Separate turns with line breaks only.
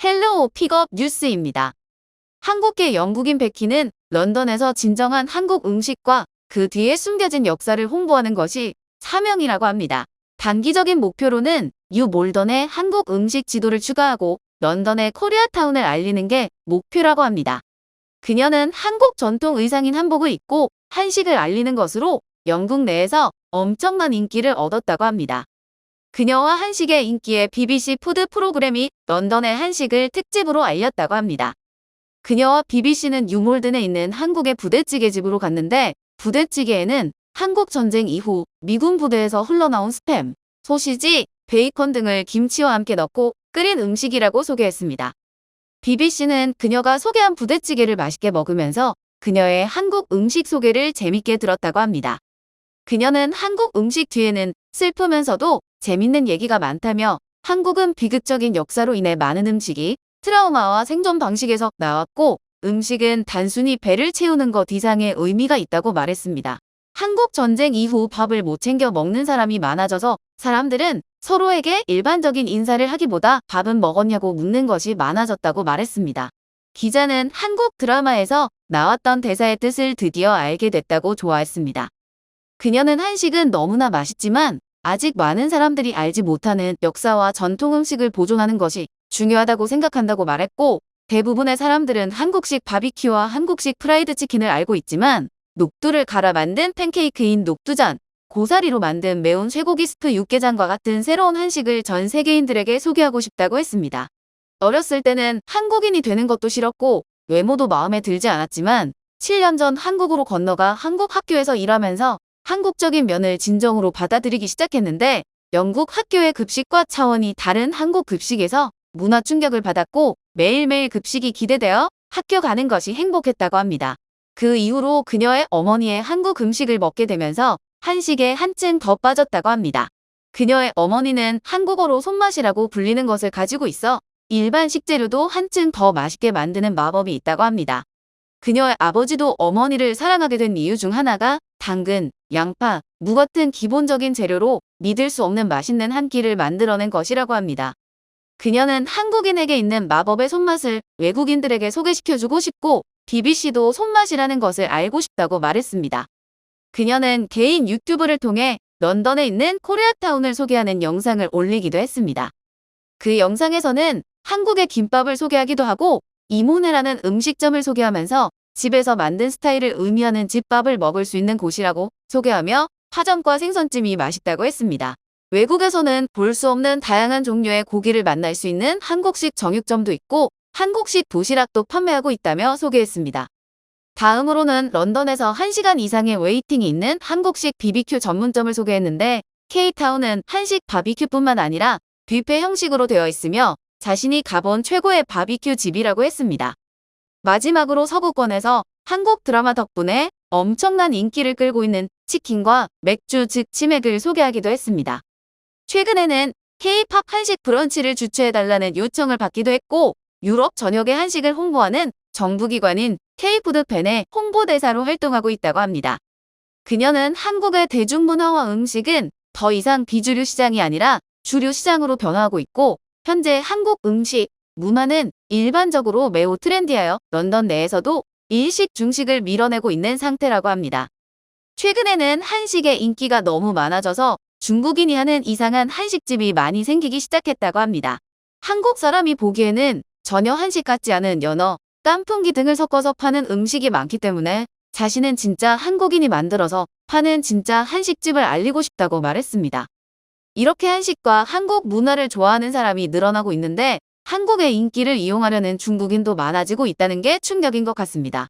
헬로우 픽업 뉴스입니다. 한국계 영국인 베키는 런던에서 진정한 한국 음식과 그 뒤에 숨겨진 역사를 홍보하는 것이 사명이라고 합니다. 단기적인 목표로는 뉴 몰던에 한국 음식 지도를 추가하고 런던의 코리아타운을 알리는 게 목표라고 합니다. 그녀는 한국 전통 의상인 한복을 입고 한식을 알리는 것으로 영국 내에서 엄청난 인기를 얻었다고 합니다. 그녀와 한식의 인기에 BBC 푸드 프로그램이 런던의 한식을 특집으로 알렸다고 합니다. 그녀와 BBC는 뉴몰든에 있는 한국의 부대찌개집으로 갔는데 부대찌개에는 한국 전쟁 이후 미군 부대에서 흘러나온 스팸, 소시지, 베이컨 등을 김치와 함께 넣고 끓인 음식이라고 소개했습니다. BBC는 그녀가 소개한 부대찌개를 맛있게 먹으면서 그녀의 한국 음식 소개를 재밌게 들었다고 합니다. 그녀는 한국 음식 뒤에는 슬프면서도 재밌는 얘기가 많다며 한국은 비극적인 역사로 인해 많은 음식이 트라우마와 생존 방식에서 나왔고 음식은 단순히 배를 채우는 것 이상의 의미가 있다고 말했습니다. 한국 전쟁 이후 밥을 못 챙겨 먹는 사람이 많아져서 사람들은 서로에게 일반적인 인사를 하기보다 밥은 먹었냐고 묻는 것이 많아졌다고 말했습니다. 기자는 한국 드라마에서 나왔던 대사의 뜻을 드디어 알게 됐다고 좋아했습니다. 그녀는 한식은 너무나 맛있지만 아직 많은 사람들이 알지 못하는 역사와 전통 음식을 보존하는 것이 중요하다고 생각한다고 말했고 대부분의 사람들은 한국식 바비큐와 한국식 프라이드 치킨을 알고 있지만 녹두를 갈아 만든 팬케이크인 녹두전, 고사리로 만든 매운 쇠고기 스프 육개장과 같은 새로운 한식을 전 세계인들에게 소개하고 싶다고 했습니다. 어렸을 때는 한국인이 되는 것도 싫었고 외모도 마음에 들지 않았지만 7년 전 한국으로 건너가 한국 학교에서 일하면서 한국적인 면을 진정으로 받아들이기 시작했는데 영국 학교의 급식과 차원이 다른 한국 급식에서 문화 충격을 받았고 매일매일 급식이 기대되어 학교 가는 것이 행복했다고 합니다. 그 이후로 그녀의 어머니의 한국 음식을 먹게 되면서 한식에 한층 더 빠졌다고 합니다. 그녀의 어머니는 한국어로 손맛이라고 불리는 것을 가지고 있어 일반 식재료도 한층 더 맛있게 만드는 마법이 있다고 합니다. 그녀의 아버지도 어머니를 사랑하게 된 이유 중 하나가 당근, 양파, 무 같은 기본적인 재료로 믿을 수 없는 맛있는 한 끼를 만들어낸 것이라고 합니다. 그녀는 한국인에게 있는 마법의 손맛을 외국인들에게 소개시켜주고 싶고 BBC도 손맛이라는 것을 알고 싶다고 말했습니다. 그녀는 개인 유튜브를 통해 런던에 있는 코리아타운을 소개하는 영상을 올리기도 했습니다. 그 영상에서는 한국의 김밥을 소개하기도 하고 이모네라는 음식점을 소개하면서 집에서 만든 스타일을 의미하는 집밥을 먹을 수 있는 곳이라고 소개하며 파전과 생선찜이 맛있다고 했습니다. 외국에서는 볼 수 없는 다양한 종류의 고기를 만날 수 있는 한국식 정육점도 있고 한국식 도시락도 판매하고 있다며 소개했습니다. 다음으로는 런던에서 1시간 이상의 웨이팅이 있는 한국식 BBQ 전문점을 소개했는데 K타운은 한식 바비큐뿐만 아니라 뷔페 형식으로 되어 있으며 자신이 가본 최고의 바비큐 집이라고 했습니다. 마지막으로 서구권에서 한국 드라마 덕분에 엄청난 인기를 끌고 있는 치킨과 맥주 즉 치맥을 소개하기도 했습니다. 최근에는 K-팝 한식 브런치를 주최해달라는 요청을 받기도 했고 유럽 전역의 한식을 홍보하는 정부기관인 K푸드팬의 홍보대사로 활동하고 있다고 합니다. 그녀는 한국의 대중문화와 음식은 더 이상 비주류 시장이 아니라 주류 시장으로 변화하고 있고 현재 한국 음식, 문화는 일반적으로 매우 트렌디하여 런던 내에서도 일식 중식을 밀어내고 있는 상태라고 합니다. 최근에는 한식의 인기가 너무 많아져서 중국인이 하는 이상한 한식집이 많이 생기기 시작했다고 합니다. 한국 사람이 보기에는 전혀 한식 같지 않은 연어, 깐풍기 등을 섞어서 파는 음식이 많기 때문에 자신은 진짜 한국인이 만들어서 파는 진짜 한식집을 알리고 싶다고 말했습니다. 이렇게 한식과 한국 문화를 좋아하는 사람이 늘어나고 있는데 한국의 인기를 이용하려는 중국인도 많아지고 있다는 게 충격인 것 같습니다.